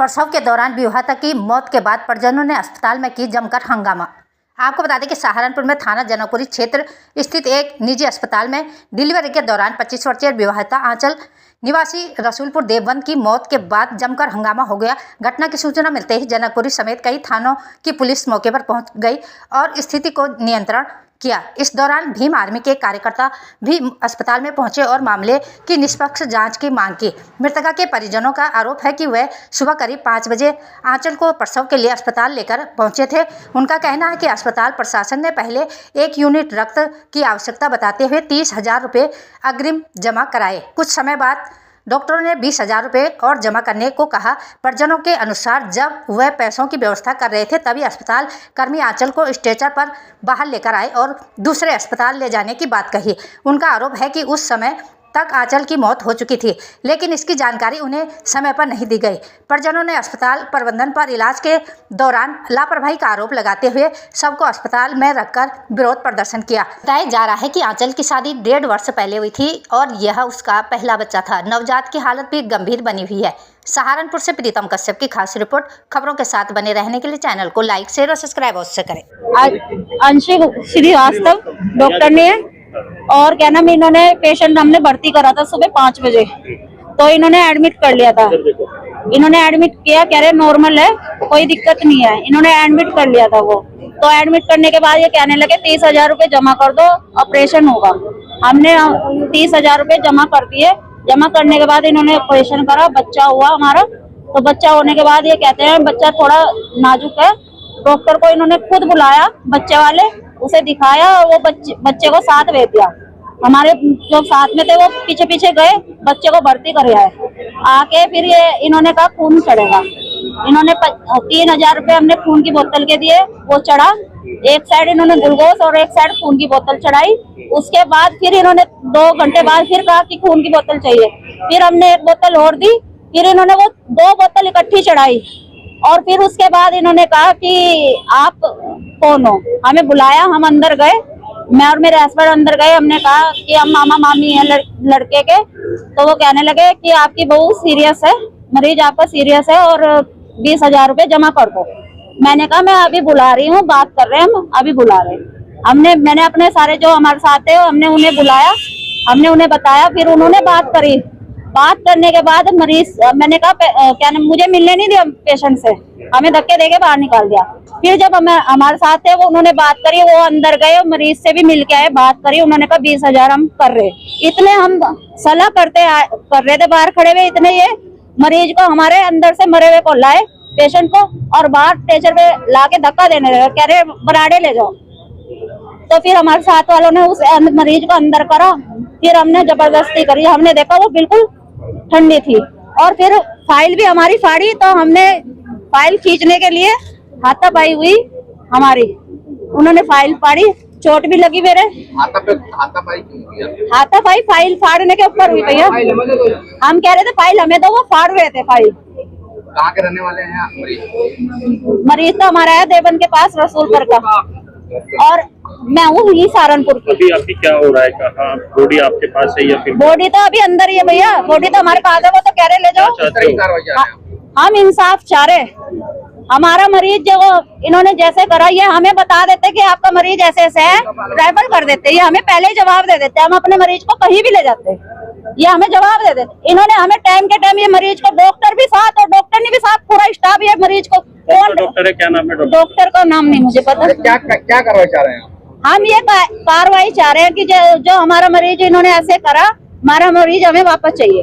प्रसव के दौरान विवाहिता की मौत के बाद परिजनों ने अस्पताल में की जमकर हंगामा। आपको बता दें कि सहारनपुर में थाना जनकपुरी क्षेत्र स्थित एक निजी अस्पताल में डिलीवरी के दौरान 25 वर्षीय विवाहिता आंचल निवासी रसूलपुर देवबंद की मौत के बाद जमकर हंगामा हो गया। घटना की सूचना मिलते ही जनकपुरी समेत कई थानों की पुलिस मौके पर पहुंच गई और स्थिति को नियंत्रण किया। इस दौरान भीम आर्मी के कार्यकर्ता भी अस्पताल में पहुंचे और मामले की निष्पक्ष जांच की मांग की। मृतका के परिजनों का आरोप है कि वह सुबह करीब 5 बजे आंचल को प्रसव के लिए अस्पताल लेकर पहुंचे थे। उनका कहना है कि अस्पताल प्रशासन ने पहले 1 यूनिट रक्त की आवश्यकता बताते हुए 30,000 रुपये अग्रिम जमा कराए। कुछ समय बाद डॉक्टरों ने 20,000 रुपये और जमा करने को कहा। परिजनों के अनुसार जब वह पैसों की व्यवस्था कर रहे थे तभी अस्पताल कर्मी आंचल को स्ट्रेचर पर बाहर लेकर आए और दूसरे अस्पताल ले जाने की बात कही। उनका आरोप है कि उस समय तक आंचल की मौत हो चुकी थी, लेकिन इसकी जानकारी उन्हें समय पर नहीं दी गई। परिजनों ने अस्पताल प्रबंधन पर इलाज के दौरान लापरवाही का आरोप लगाते हुए सबको अस्पताल में रखकर विरोध प्रदर्शन किया। बताया जा रहा है कि आंचल की शादी 1.5 वर्ष पहले हुई थी और यह उसका पहला बच्चा था। नवजात की हालत भी गंभीर बनी हुई है। सहारनपुर से प्रीतम कश्यप की खास रिपोर्ट। खबरों के साथ बने रहने के लिए चैनल को लाइक, शेयर और सब्सक्राइब अवश्य करें। अंशु श्रीवास्तव डॉक्टर ने और क्या नाम, इन्होंने पेशेंट हमने भर्ती करा था सुबह 5 बजे, तो इन्होंने एडमिट कर लिया था। इन्होंने एडमिट किया, कह रहे नॉर्मल है, कोई दिक्कत नहीं है। इन्होंने एडमिट कर लिया था वो, तो एडमिट करने के बाद ये कहने लगे 30,000 रुपये जमा कर दो, ऑपरेशन होगा। हमने 30,000 रुपये जमा कर दिए। जमा करने के बाद इन्होंने ऑपरेशन करा, बच्चा हुआ हमारा। तो बच्चा होने के बाद ये कहते हैं बच्चा थोड़ा नाजुक है। डॉक्टर को इन्होंने खुद बुलाया, बच्चे वाले, उसे दिखाया और वो बच्चे को साथ भेज दिया। हमारे जो साथ में थे वो पीछे पीछे गए, बच्चे को भर्ती कर आए। आके फिर ये इन्होंने कहा खून चढ़ेगा। इन्होंने 3,000 रुपये हमने खून की बोतल के दिए, वो चढ़ा। एक साइड इन्होंने ग्लूकोज और एक साइड खून की बोतल चढ़ाई। उसके बाद फिर इन्होंने 2 घंटे बाद फिर कहा कि खून की बोतल चाहिए। फिर हमने 1 बोतल और दी। फिर इन्होंने वो 2 बोतल इकट्ठी चढ़ाई और फिर उसके बाद इन्होंने कहा कि आप कौन हो। हमें बुलाया, हम अंदर गए, मैं और मेरे हस्बैंड अंदर गए। हमने कहा कि हम मामा मामी हैं लड़के के। तो वो कहने लगे कि आपकी बहू सीरियस है, मरीज आपका सीरियस है और 20,000 रुपये जमा कर दो। मैंने कहा मैं अभी बुला रही हूँ, बात कर रहे हैं, हम अभी बुला रहे हैं। मैंने अपने सारे जो हमारे साथ थे हमने उन्हें बुलाया, हमने उन्हें बताया। फिर उन्होंने बात करी। बात करने के बाद मरीज, मैंने कहा क्या नाम, मुझे मिलने नहीं दिया पेशेंट से, हमें धक्के देके बाहर निकाल दिया। फिर जब हमारे साथ थे वो उन्होंने बात करी, वो अंदर गए और मरीज से भी मिल के आए, बात करी। उन्होंने कहा 20,000 हम कर रहे। इतने हम सलाह कर रहे थे बाहर खड़े हुए, इतने ये मरीज को हमारे अंदर से मरे हुए को लाए, पेशेंट को, और बाहर स्ट्रेचर पे ला के धक्का देने लगे, कह रहे बराड़े ले जाओ। तो फिर हमारे साथ वालों ने उस मरीज को अंदर करा। फिर हमने जबरदस्ती करी। हमने देखा वो बिल्कुल ठंडी थी और फिर फाइल भी हमारी फाड़ी। तो हमने फाइल खींचने के लिए हाथापाई हुई हमारी, उन्होंने फाइल फाड़ी, चोट भी लगी मेरे। हाथापाई फाइल फाड़ने के ऊपर हुई भैया। हम कह रहे थे फाइल हमें दो, वो फाड़ रहे थे फाइल। कहाँ के रहने वाले हैं मरीज? मरीज तो हमारा है देवबंद के पास, रसूलपुर का, और मैं हूँ ही सहारनपुर की। अभी आपकी क्या हो रहा है? कहाँ बॉडी आपके पास है या फिर? बॉडी तो अभी अंदर ही है भैया, बॉडी तो हमारे पास है। वो तो कह रहे ले जाओ। हम इंसाफ चाह रहे। हमारा मरीज जो इन्होंने जैसे करा, ये हमें बता देते कि आपका मरीज ऐसे ऐसे है, रेफर कर देते। ये हमें पहले ही जवाब दे देते, हम अपने मरीज को कहीं भी ले जाते, ये हमें जवाब दे देते। इन्होंने हमें टाइम के टाइम, ये मरीज को डॉक्टर भी साथ और डॉक्टर ने भी साथ, पूरा स्टाफ, ये मरीज को। कौन डॉक्टर है, क्या नाम है? डॉक्टर का नाम नहीं मुझे पता। क्या कार्रवाई चाह रहे हैं हम ये कार्रवाई चाह रहे हैं कि जो हमारा मरीज इन्होंने ऐसे करा, हमारा मरीज हमें वापस चाहिए।